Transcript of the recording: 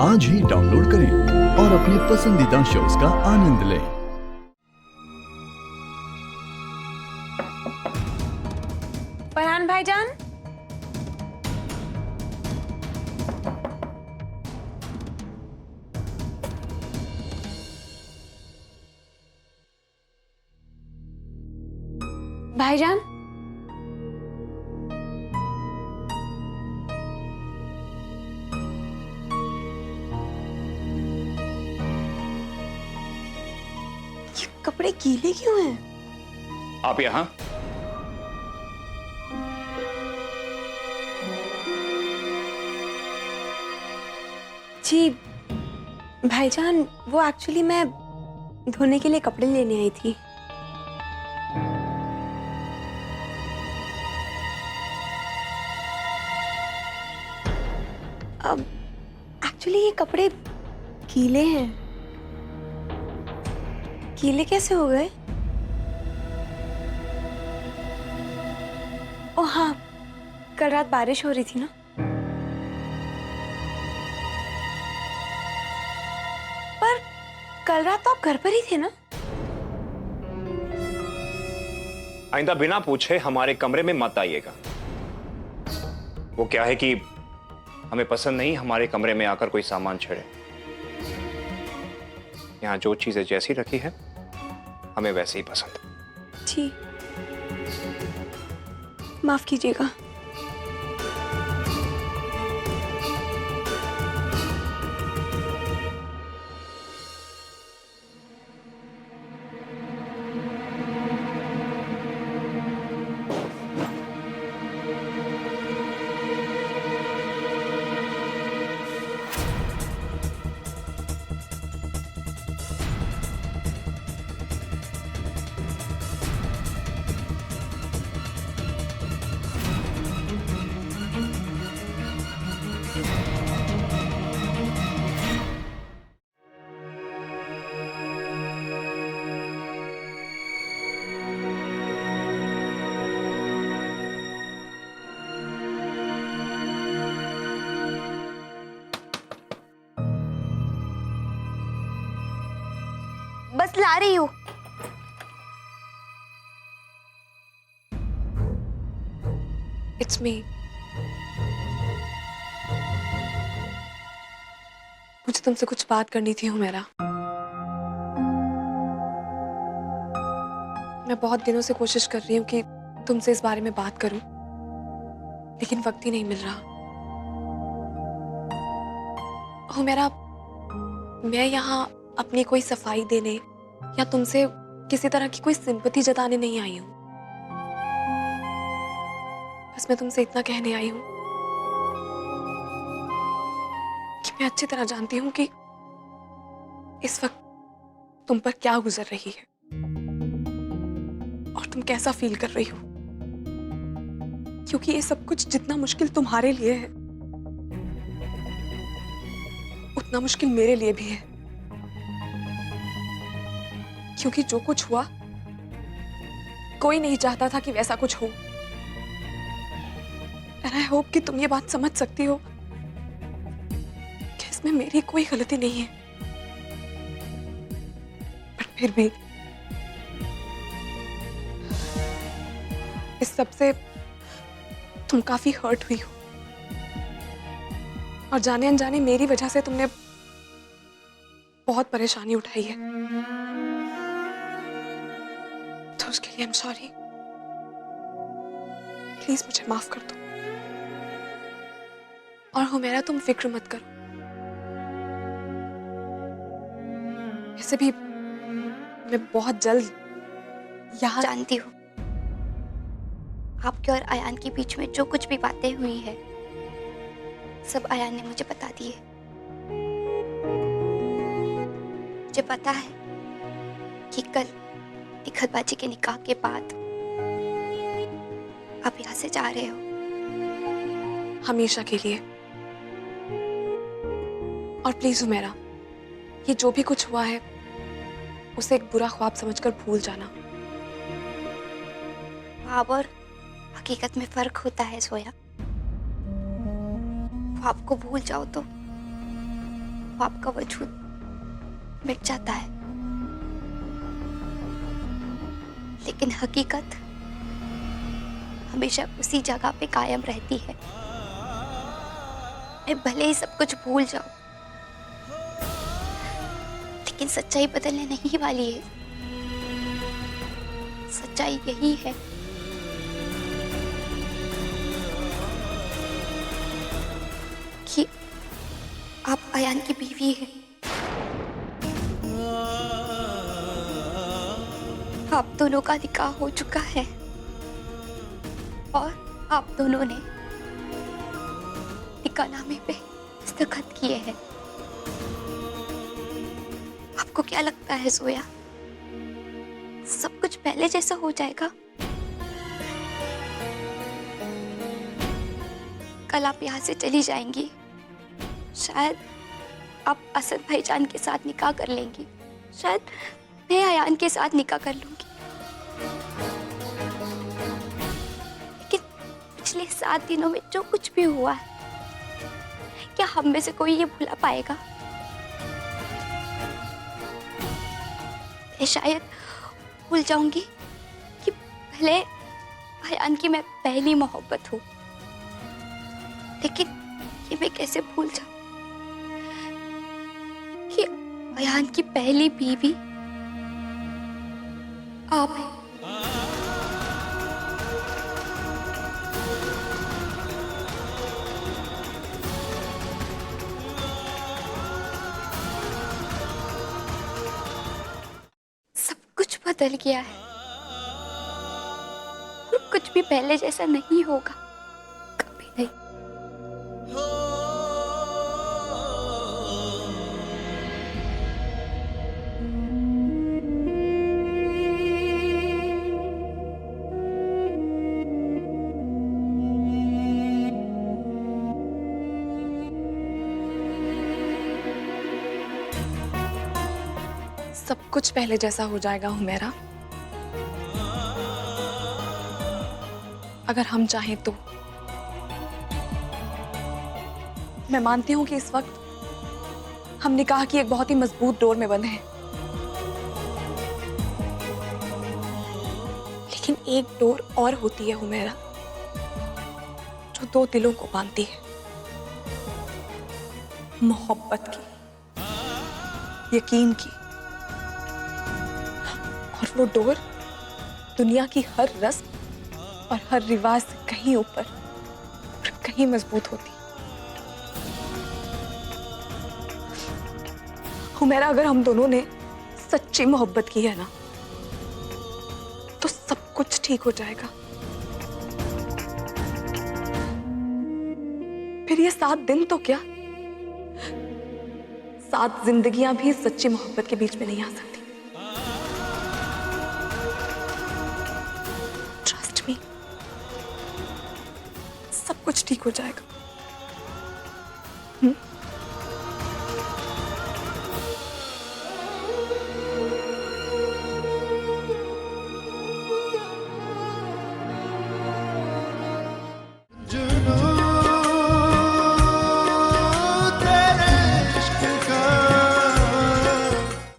आज ही डाउनलोड करें और अपने पसंदीदा शोज का आनंद लें। फरहान भाईजान, भाईजान, ये कपड़े गीले क्यों हैं? आप यहाँ? जी भाईजान, वो एक्चुअली मैं धोने के लिए कपड़े लेने आई थी। अब एक्चुअली ये कपड़े गीले हैं। गीले कैसे हो गए? ओ हाँ, कल रात बारिश हो रही थी ना। पर कल रात तो आप घर पर ही थे ना? आइंदा बिना पूछे हमारे कमरे में मत आइएगा। वो क्या है कि हमें पसंद नहीं हमारे कमरे में आकर कोई सामान छेड़े। यहाँ जो चीजें जैसी रखी है हमें वैसे ही पसंद। जी, माफ कीजिएगा। बस ला रही हूँ। It's me. मुझे तुमसे कुछ बात करनी थी हुमैरा। मैं बहुत दिनों से कोशिश कर रही हूँ कि तुमसे इस बारे में बात करूं, लेकिन वक्त ही नहीं मिल रहा। हुमैरा, मैं यहाँ अपनी कोई सफाई देने या तुमसे किसी तरह की कोई सिंपैथी जताने नहीं आई हूं। बस मैं तुमसे इतना कहने आई हूं कि मैं अच्छी तरह जानती हूं कि इस वक्त तुम पर क्या गुजर रही है और तुम कैसा फील कर रही हो, क्योंकि ये सब कुछ जितना मुश्किल तुम्हारे लिए है उतना मुश्किल मेरे लिए भी है। क्योंकि जो कुछ हुआ कोई नहीं चाहता था कि वैसा कुछ हो। एंड आई होप कि तुम ये बात समझ सकती हो कि इसमें मेरी कोई गलती नहीं है। पर फिर भी इस सब से तुम काफी हर्ट हुई हो और जाने अनजाने मेरी वजह से तुमने बहुत परेशानी उठाई है। तो उसके लिए आई एम सॉरी। प्लीज मुझे माफ कर दो। और हुमैरा, तुम फिक्र मत करो। वैसे भी मैं बहुत जल्द यहाँ जानती हूँ आपके और अयान के बीच में जो कुछ भी बातें हुई है सब अयान ने मुझे बता दी है। मुझे पता है कि कल इकहतबाजी के निकाह के बाद आप यहाँ से जा रहे हो हमेशा के लिए। और प्लीज हुमैरा, ये जो भी कुछ हुआ है उसे एक बुरा ख्वाब समझकर भूल जाना। ख्वाब और हकीकत में फर्क होता है सोया। वो आपको भूल जाओ तो तो आपका वजूद मिट जाता है, लेकिन हकीकत हमेशा उसी जगह पे कायम रहती है। मैं भले ही सब कुछ भूल जाऊं, लेकिन सच्चाई बदलने नहीं वाली है। सच्चाई यही है कि आप अयान की बीवी हैं। आप दोनों का निकाह हो चुका है और आप दोनों ने निकाहनामे पे दस्तखत किए हैं। आपको क्या लगता है जोया, सब कुछ पहले जैसा हो जाएगा? कल आप यहाँ से चली जाएंगी, शायद आप असद भाईजान के साथ निकाह कर लेंगी, शायद मैं अयान के साथ निकाह कर लूंगी। लेकिन पिछले 7 दिनों में जो कुछ भी हुआ है, क्या हम में से कोई ये भुला पाएगा? मैं शायद भूल जाऊंगी कि पहले अयान की मैं पहली मोहब्बत हूं, लेकिन ये मैं कैसे भूल जाऊं कि अयान की पहली बीवी आप हैं। सब कुछ बदल गया है और कुछ भी पहले जैसा नहीं होगा, कभी नहीं। सब कुछ पहले जैसा हो जाएगा हुमैरा, अगर हम चाहें तो। मैं मानती हूं कि इस वक्त हम निकाह की एक बहुत ही मजबूत डोर में बंधे हैं, लेकिन एक डोर और होती है हुमैरा, जो 2 दिलों को बांधती है, मोहब्बत की, यकीन की। और वो डोर दुनिया की हर रस्म और हर रिवाज से कहीं ऊपर और कहीं मजबूत होती। हुमैरा, अगर हम दोनों ने सच्ची मोहब्बत की है ना, तो सब कुछ ठीक हो जाएगा। फिर ये 7 दिन तो क्या, 7 जिंदगियां भी सच्ची मोहब्बत के बीच में नहीं आ सकती। ट्रस्ट मी, सब कुछ ठीक हो जाएगा।